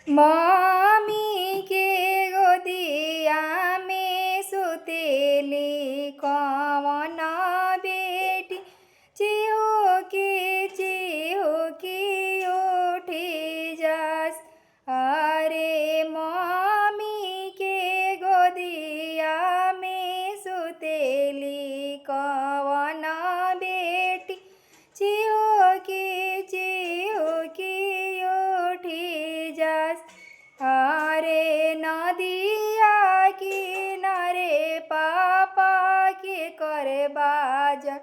Mummy के गोदिया में सुतेली कवन बेटी चिहुकी उठी जास। अरे मम्मी के गोदिया में सुतेली कवन बेटी चिहुकी उठी जास। अरे नदिया किनारे पापा के करे बाजन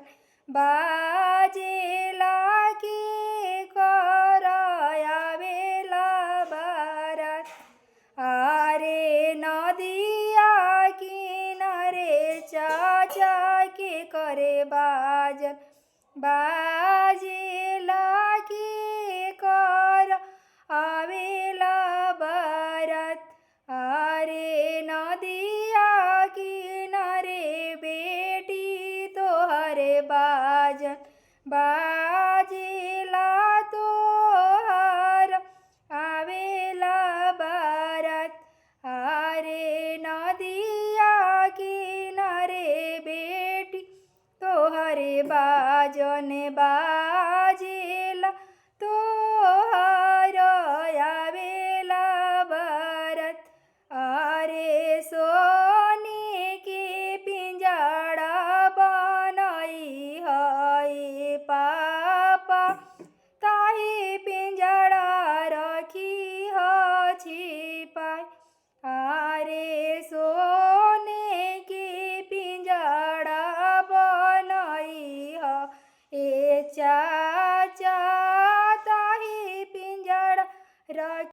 बाजेला के कर आवेला बारात। अरे नदिया किनारे चाचा के करे बाजन बाजेला के कर आवेला बारात। अरे नदिया किनारे बेटी तोहरे बाजन बाजेला तोहर आवेला बारात। अरे नदिया किनारे बेटी तोहरे बाजन